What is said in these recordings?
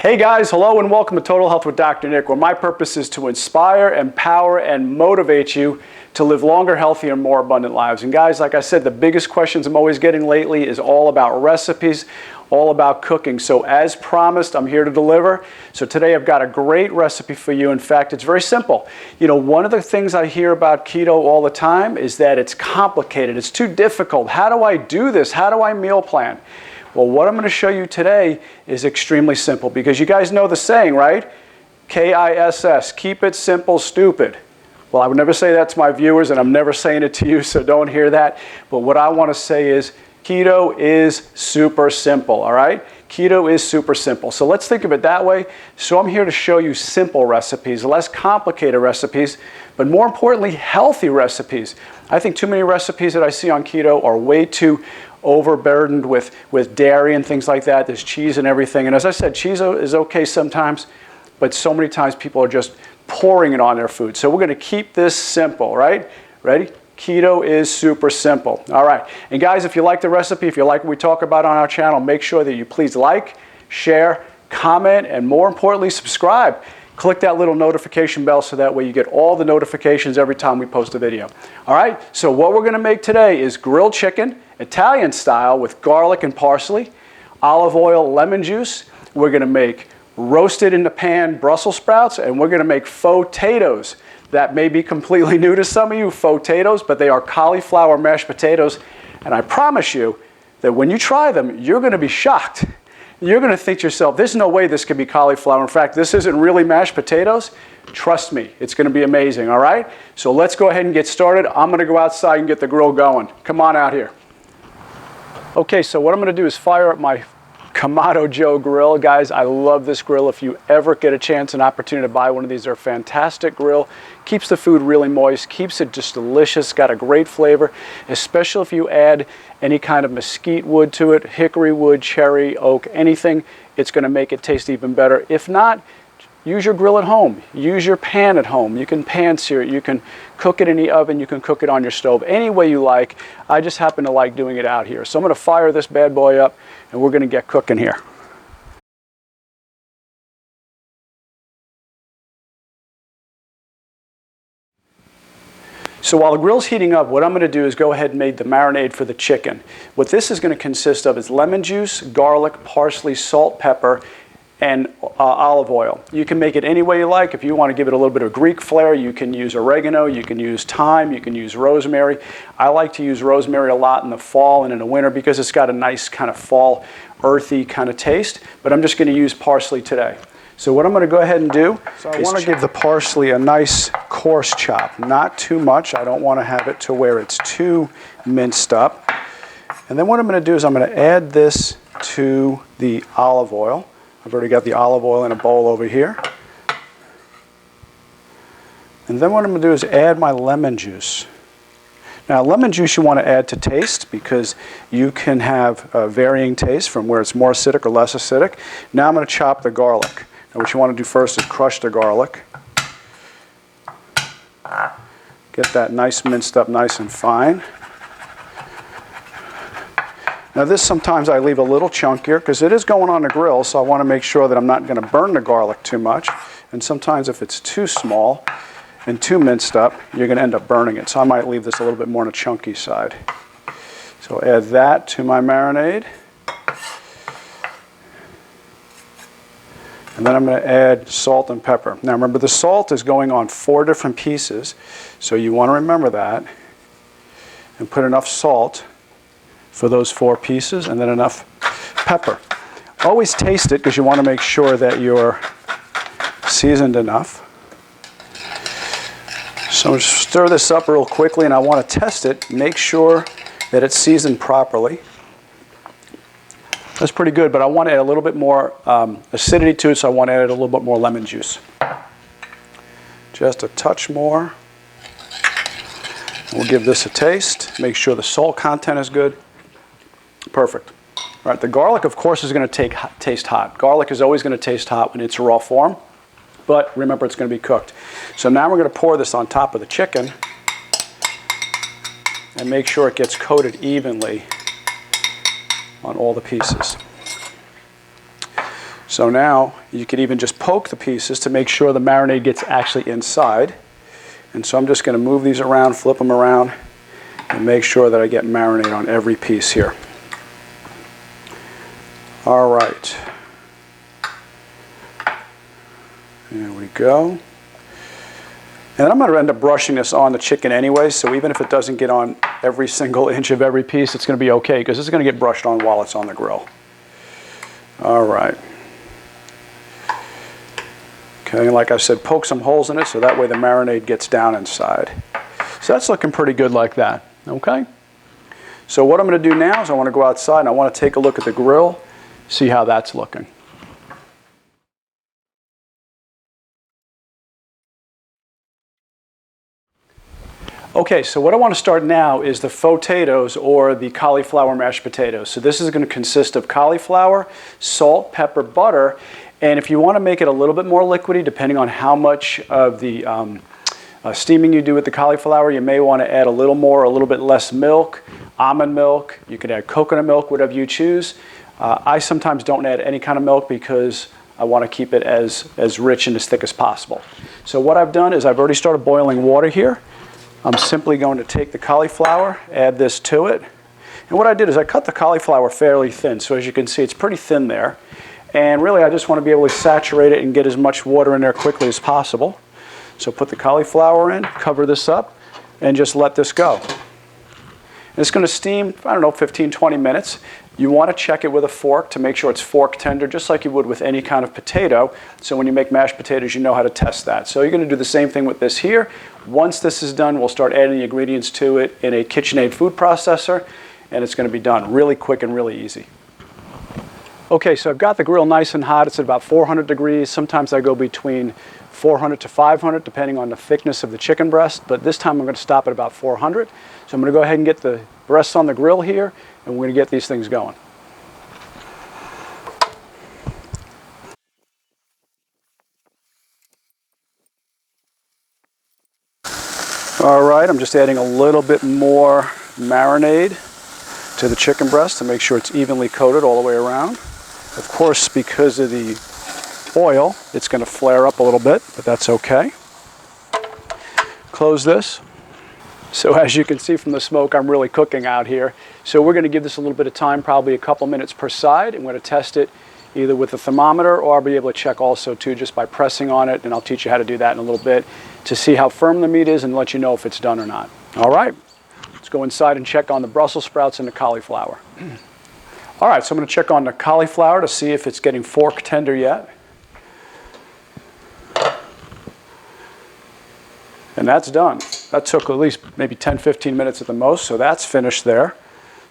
Hey guys, hello and welcome to Total Health with Dr. Nick, where my purpose is to inspire, empower, and motivate you to live longer, healthier, more abundant lives. And guys, like I said, the biggest questions I'm always getting lately is all about recipes, all about cooking. So as promised, I'm here to deliver. So today I've got a great recipe for you. In fact, it's very simple. You know, one of the things I hear about keto all the time is that it's complicated, it's too difficult. How do I do this? How do I meal plan? Well, what I'm going to show you today is extremely simple, because you guys know the saying, right? KISS, keep it simple, stupid. Well, I would never say that to my viewers, and I'm never saying it to you, so don't hear that. But what I want to say is keto is super simple, all right? Keto is super simple. So let's think of it that way. So I'm here to show you simple recipes, less complicated recipes, but more importantly, healthy recipes. I think too many recipes that I see on keto are way too overburdened with dairy and things like that. There's cheese and everything. And as I said, cheese is okay sometimes, but so many times people are just pouring it on their food. So we're going to keep this simple, right? Ready? Keto is super simple. All right. And guys, if you like the recipe, if you like what we talk about on our channel, make sure that you please like, share, comment, and more importantly, subscribe. Click that little notification bell so that way you get all the notifications every time we post a video. All right, so what we're going to make today is grilled chicken, Italian style, with garlic and parsley, olive oil, lemon juice. We're going to make roasted in the pan Brussels sprouts, and we're going to make faux-tatoes. That may be completely new to some of you, faux-tatoes, but they are cauliflower mashed potatoes. And I promise you that when you try them, you're going to be shocked. You're going to think to yourself, there's no way this could be cauliflower. In fact, this isn't really mashed potatoes. Trust me, it's going to be amazing, all right? So let's go ahead and get started. I'm going to go outside and get the grill going. Come on out here. Okay, so what I'm going to do is fire up my Kamado Joe grill. Guys, I love this grill. If you ever get a chance, an opportunity to buy one of these, they're a fantastic grill. Keeps the food really moist, keeps it just delicious, got a great flavor, especially if you add any kind of mesquite wood to it, hickory wood, cherry, oak, anything. It's going to make it taste even better. If not, use your grill at home. Use your pan at home. You can pan sear it. You can cook it in the oven. You can cook it on your stove. Any way you like. I just happen to like doing it out here. So I'm going to fire this bad boy up, and we're going to get cooking here. So while the grill's heating up, what I'm going to do is go ahead and make the marinade for the chicken. What this is going to consist of is lemon juice, garlic, parsley, salt, pepper, and olive oil. You can make it any way you like. If you want to give it a little bit of Greek flair, you can use oregano, you can use thyme, you can use rosemary. I like to use rosemary a lot in the fall and in the winter because it's got a nice kind of fall, earthy kind of taste, but I'm just going to use parsley today. So what I'm going to go ahead and do I want to give the parsley a nice coarse chop, not too much. I don't want to have it to where it's too minced up. And then what I'm going to do is I'm going to add this to the olive oil. I've already got the olive oil in a bowl over here. And then what I'm going to do is add my lemon juice. Now, lemon juice you want to add to taste because you can have varying taste from where it's more acidic or less acidic. Now I'm going to chop the garlic. Now what you want to do first is crush the garlic. Get that nice minced up nice and fine. Now this sometimes I leave a little chunkier because it is going on the grill, so I want to make sure that I'm not going to burn the garlic too much. And sometimes if it's too small and too minced up, you're going to end up burning it. So I might leave this a little bit more on the chunky side. So add that to my marinade. And then I'm going to add salt and pepper. Now remember, the salt is going on 4 different pieces, so you want to remember that. And put enough salt for those 4 pieces, and then enough pepper. Always taste it because you want to make sure that you're seasoned enough. So stir this up real quickly, and I want to test it. Make sure that it's seasoned properly. That's pretty good, but I want to add a little bit more acidity to it, so I want to add a little bit more lemon juice. Just a touch more. We'll give this a taste. Make sure the salt content is good. Perfect. All right, the garlic, of course, is going to taste hot. Garlic is always going to taste hot when it's raw form, but remember, it's going to be cooked. So now we're going to pour this on top of the chicken and make sure it gets coated evenly on all the pieces. So now you could even just poke the pieces to make sure the marinade gets actually inside. And so I'm just going to move these around, flip them around, and make sure that I get marinade on every piece here. All right. There we go. And I'm going to end up brushing this on the chicken anyway, so even if it doesn't get on every single inch of every piece, it's going to be okay, because it's going to get brushed on while it's on the grill. All right. Okay, like I said, poke some holes in it so that way the marinade gets down inside. So that's looking pretty good like that, okay? So what I'm going to do now is I want to go outside and I want to take a look at the grill, see how that's looking. Okay, so what I want to start now is the potatoes, or the cauliflower mashed potatoes. So this is going to consist of cauliflower, salt, pepper, butter, and if you want to make it a little bit more liquidy, depending on how much of the steaming you do with the cauliflower, you may want to add a little more, a little bit less milk, almond milk. You could add coconut milk, whatever you choose. I sometimes don't add any kind of milk because I want to keep it as rich and as thick as possible. So what I've done is I've already started boiling water here. I'm simply going to take the cauliflower, add this to it. And what I did is I cut the cauliflower fairly thin. So as you can see, it's pretty thin there. And really, I just want to be able to saturate it and get as much water in there quickly as possible. So put the cauliflower in, cover this up, and just let this go. And it's going to steam, I don't know, 15, 20 minutes. You want to check it with a fork to make sure it's fork tender, just like you would with any kind of potato. So when you make mashed potatoes, you know how to test that. So you're going to do the same thing with this here. Once this is done, we'll start adding the ingredients to it in a KitchenAid food processor, and it's going to be done really quick and really easy. Okay, so I've got the grill nice and hot. It's at about 400 degrees. Sometimes I go between 400 to 500, depending on the thickness of the chicken breast, but this time I'm going to stop at about 400. So I'm going to go ahead and get the breasts on the grill here, and we're going to get these things going. All right, I'm just adding a little bit more marinade to the chicken breast to make sure it's evenly coated all the way around. Of course, because of the oil, it's going to flare up a little bit, but that's okay. Close this. So as you can see from the smoke, I'm really cooking out here. So we're going to give this a little bit of time, probably a couple minutes per side. I'm going to test it either with a thermometer, or I'll be able to check also too just by pressing on it, and I'll teach you how to do that in a little bit to see how firm the meat is and let you know if it's done or not. All right, let's go inside and check on the Brussels sprouts and the cauliflower. All right, so I'm going to check on the cauliflower to see if it's getting fork tender yet. And that's done. That took at least maybe 10-15 minutes at the most, so that's finished there.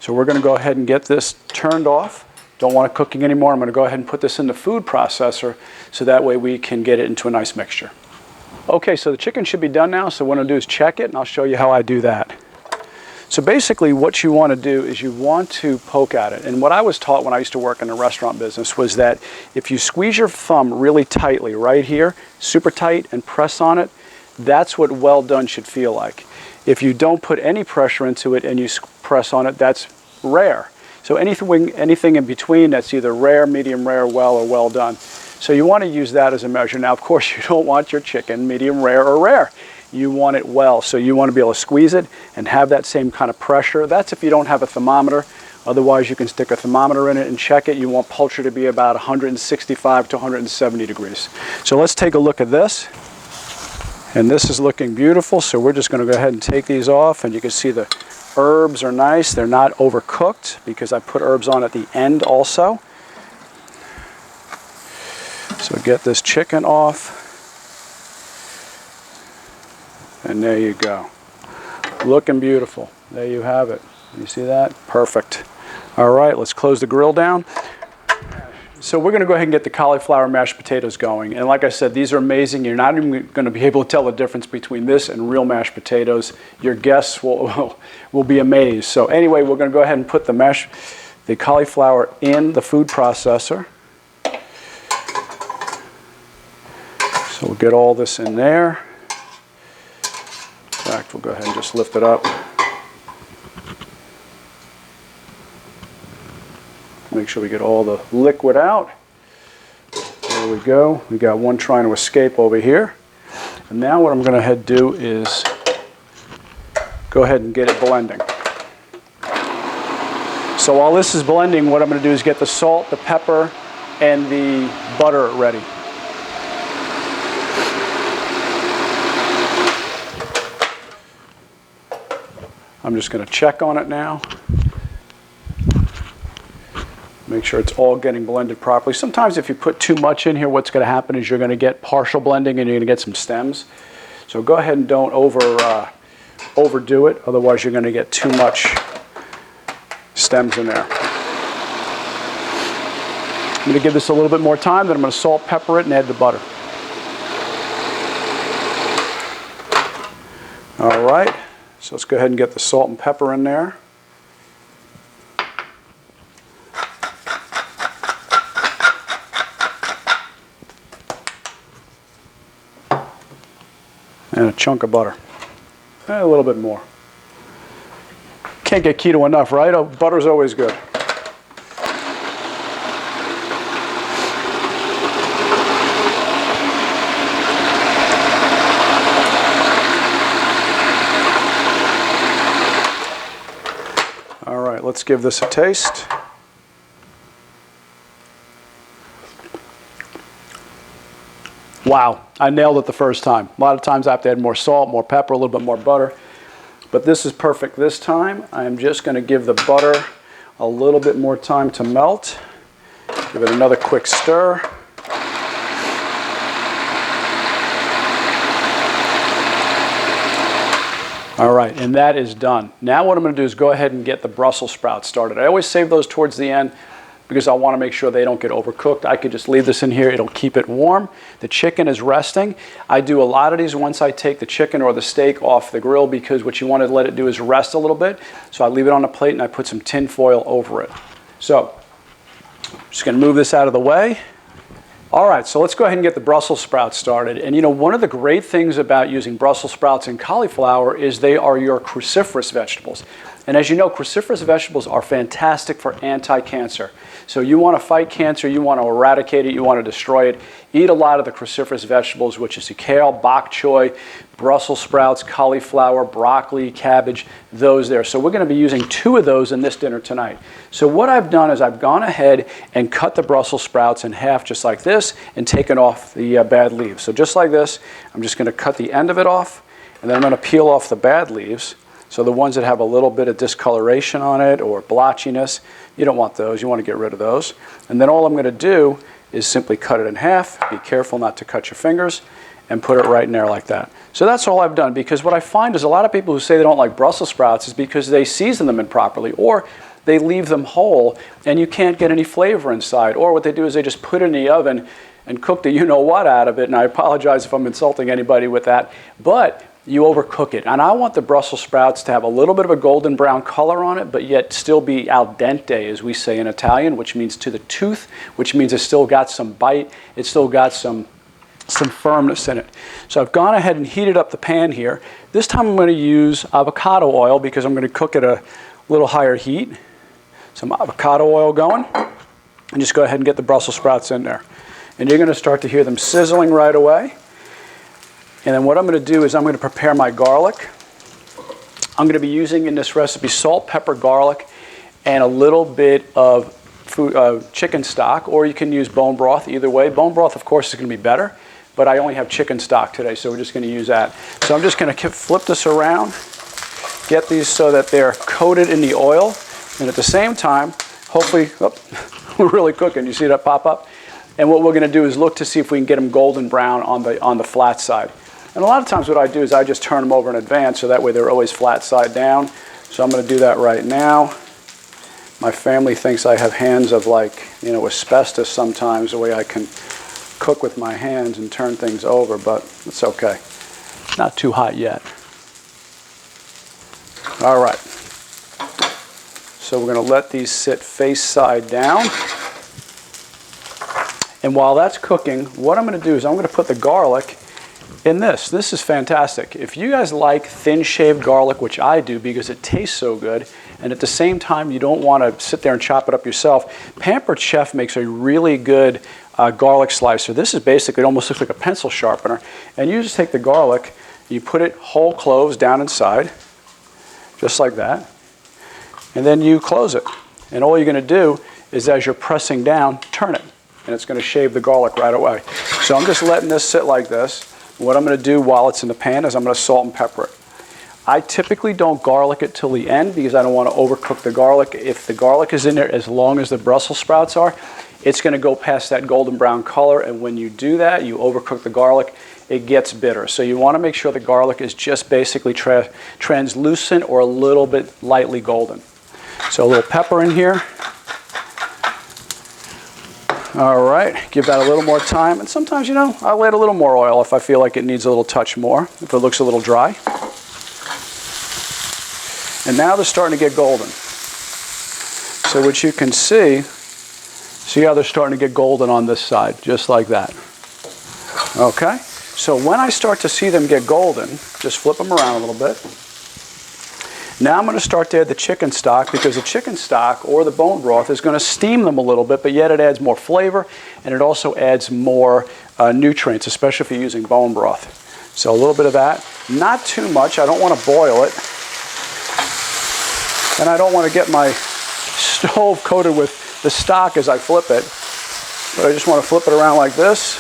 So we're going to go ahead and get this turned off. Don't want it cooking anymore. I'm going to go ahead and put this in the food processor so that way we can get it into a nice mixture. Okay, so the chicken should be done now, so what I'm going to do is check it, and I'll show you how I do that. So basically what you want to do is you want to poke at it. And what I was taught when I used to work in the restaurant business was that if you squeeze your thumb really tightly right here, super tight, and press on it, that's what well done should feel like. If you don't put any pressure into it and you press on it, that's rare. So anything in between, that's either rare, medium rare, well, or well done. So you want to use that as a measure. Now, of course, you don't want your chicken medium rare or rare. You want it well. So you want to be able to squeeze it and have that same kind of pressure. That's if you don't have a thermometer. Otherwise, you can stick a thermometer in it and check it. You want poultry to be about 165 to 170 degrees. So let's take a look at this. And this is looking beautiful, so we're just going to go ahead and take these off, and you can see the herbs are nice. They're not overcooked because I put herbs on at the end also. So get this chicken off, and there you go. Looking beautiful. There you have it. You see that? Perfect. All right, let's close the grill down. So we're going to go ahead and get the cauliflower mashed potatoes going. And like I said, these are amazing. You're not even going to be able to tell the difference between this and real mashed potatoes. Your guests will be amazed. So anyway, we're going to go ahead and put the cauliflower in the food processor. So we'll get all this in there. In fact, we'll go ahead and just lift it up. Make sure we get all the liquid out. There we go. We got one trying to escape over here. And now what I'm going to do is go ahead and get it blending. So while this is blending, what I'm going to do is get the salt, the pepper, and the butter ready. I'm just going to check on it now. Make sure it's all getting blended properly. Sometimes if you put too much in here, what's going to happen is you're going to get partial blending and you're going to get some stems. So go ahead and don't overdo it. Otherwise, you're going to get too much stems in there. I'm going to give this a little bit more time. Then I'm going to salt, pepper it, and add the butter. All right. So let's go ahead and get the salt and pepper in there. And a chunk of butter. A little bit more. Can't get keto enough, right? Oh, butter's always good. All right, let's give this a taste. Wow, I nailed it the first time. A lot of times I have to add more salt, more pepper, a little bit more butter. But this is perfect this time. I'm just going to give the butter a little bit more time to melt. Give it another quick stir. All right, and that is done. Now what I'm going to do is go ahead and get the Brussels sprouts started. I always save those towards the end because I want to make sure they don't get overcooked. I could just leave this in here. It'll keep it warm. The chicken is resting. I do a lot of these once I take the chicken or the steak off the grill because what you want to let it do is rest a little bit. So I leave it on a plate and I put some tin foil over it. So I'm just going to move this out of the way. All right, so let's go ahead and get the Brussels sprouts started. And you know, one of the great things about using Brussels sprouts and cauliflower is they are your cruciferous vegetables. And as you know, cruciferous vegetables are fantastic for anti-cancer. So you want to fight cancer, you want to eradicate it, you want to destroy it. Eat a lot of the cruciferous vegetables, which is kale, bok choy, Brussels sprouts, cauliflower, broccoli, cabbage, those there. So we're going to be using 2 of those in this dinner tonight. So what I've done is I've gone ahead and cut the Brussels sprouts in half just like this and taken off the bad leaves. So just like this, I'm just going to cut the end of it off and then I'm going to peel off the bad leaves. So the ones that have a little bit of discoloration on it or blotchiness, you don't want those. You want to get rid of those. And then all I'm going to do is simply cut it in half. Be careful not to cut your fingers and put it right in there like that. So that's all I've done, because what I find is a lot of people who say they don't like Brussels sprouts is because they season them improperly or they leave them whole and you can't get any flavor inside. Or what they do is they just put it in the oven and cook the you-know-what out of it. And I apologize if I'm insulting anybody with that. But you overcook it. And I want the Brussels sprouts to have a little bit of a golden brown color on it, but yet still be al dente, as we say in Italian, which means to the tooth, which means it's still got some bite, it's still got some firmness in it. So I've gone ahead and heated up the pan here. This time I'm going to use avocado oil because I'm going to cook at a little higher heat. Some avocado oil going. And just go ahead and get the Brussels sprouts in there. And you're going to start to hear them sizzling right away. And then what I'm going to do is I'm going to prepare my garlic. I'm going to be using in this recipe salt, pepper, garlic, and a little bit of chicken stock, or you can use bone broth. Either way, bone broth, of course, is going to be better, but I only have chicken stock today, so we're just going to use that. So I'm just going to flip this around, get these so that they're coated in the oil, and at the same time, hopefully, we're really cooking. You see that pop up? And what we're going to do is look to see if we can get them golden brown on the flat side. And a lot of times what I do is I just turn them over in advance so that way they're always flat side down. So I'm going to do that right now. My family thinks I have hands of asbestos sometimes, the way I can cook with my hands and turn things over, but it's okay. Not too hot yet. All right. So we're going to let these sit face side down. And while that's cooking, what I'm going to do is I'm going to put the garlic in this. This is fantastic. If you guys like thin shaved garlic, which I do because it tastes so good, and at the same time, you don't want to sit there and chop it up yourself. Pampered Chef makes a really good garlic slicer. This is basically, it almost looks like a pencil sharpener. And you just take the garlic, you put it whole cloves down inside, just like that. And then you close it. And all you're going to do is, as you're pressing down, turn it. And it's going to shave the garlic right away. So I'm just letting this sit like this. What I'm going to do while it's in the pan is I'm going to salt and pepper it. I typically don't garlic it till the end because I don't want to overcook the garlic. If the garlic is in there as long as the Brussels sprouts are, it's going to go past that golden brown color, and when you do that, you overcook the garlic, it gets bitter. So you want to make sure the garlic is just basically translucent or a little bit lightly golden. So a little pepper in here. All right, give that a little more time. And sometimes, you know, I'll add a little more oil if I feel like it needs a little touch more, if it looks a little dry. And now they're starting to get golden. So what you can see how they're starting to get golden on this side, just like that. Okay, so when I start to see them get golden, just flip them around a little bit. Now I'm going to start to add the chicken stock, because the chicken stock or the bone broth is going to steam them a little bit, but yet it adds more flavor and it also adds more nutrients, especially if you're using bone broth. So a little bit of that, not too much. I don't want to boil it, and I don't want to get my stove coated with the stock as I flip it, but I just want to flip it around like this.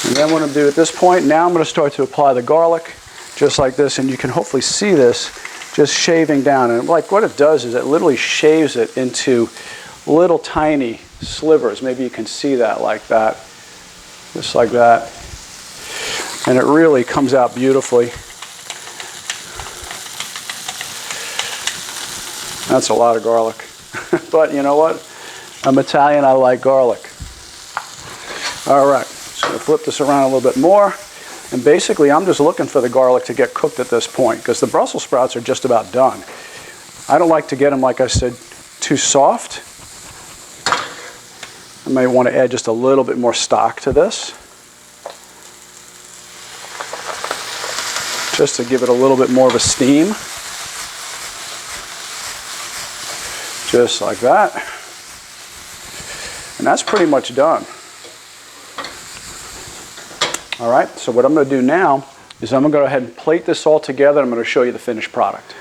And then what I'm going to do at this point, now I'm going to start to apply the garlic, just like this, and you can hopefully see this just shaving down. And like what it does is it literally shaves it into little tiny slivers. Maybe you can see that like that, just like that. And it really comes out beautifully. That's a lot of garlic. But you know what? I'm Italian, I like garlic. All right, so I'm going to flip this around a little bit more. And basically, I'm just looking for the garlic to get cooked at this point, because the Brussels sprouts are just about done. I don't like to get them, like I said, too soft. I may want to add just a little bit more stock to this, just to give it a little bit more of a steam. Just like that. And that's pretty much done. All right, so what I'm going to do now is I'm going to go ahead and plate this all together. I'm going to show you the finished product.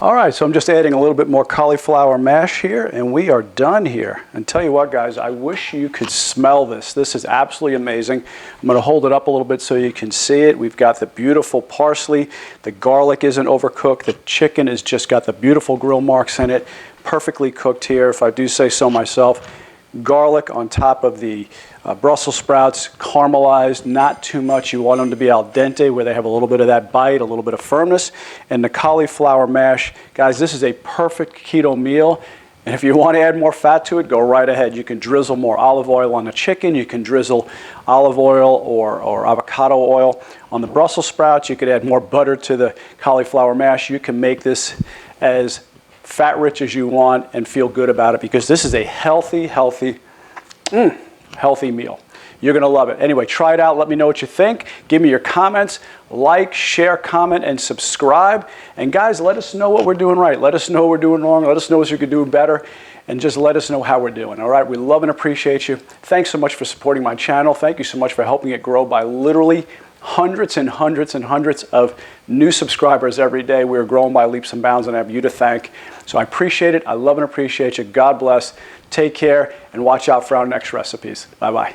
All right, so I'm just adding a little bit more cauliflower mash here, and we are done here. And tell you what, guys, I wish you could smell this. This is absolutely amazing. I'm going to hold it up a little bit so you can see it. We've got the beautiful parsley. The garlic isn't overcooked. The chicken has just got the beautiful grill marks in it. Perfectly cooked here, if I do say so myself. Garlic on top of the Brussels sprouts, caramelized, not too much. You want them to be al dente, where they have a little bit of that bite, a little bit of firmness. And the cauliflower mash, guys, this is a perfect keto meal. And if you want to add more fat to it, go right ahead. You can drizzle more olive oil on the chicken. You can drizzle olive oil or avocado oil on the Brussels sprouts. You could add more butter to the cauliflower mash. You can make this as fat rich as you want and feel good about it, because this is a healthy meal. You're going to love it. Anyway, try it out. Let me know what you think. Give me your comments. Like, share, comment, and subscribe. And guys, let us know what we're doing right. Let us know what we're doing wrong. Let us know what you could do better. And just let us know how we're doing. All right? We love and appreciate you. Thanks so much for supporting my channel. Thank you so much for helping it grow by literally hundreds and hundreds and hundreds of new subscribers every day. We're growing by leaps and bounds, and I have you to thank. So I appreciate it. I love and appreciate you. God bless. Take care, and watch out for our next recipes. Bye-bye.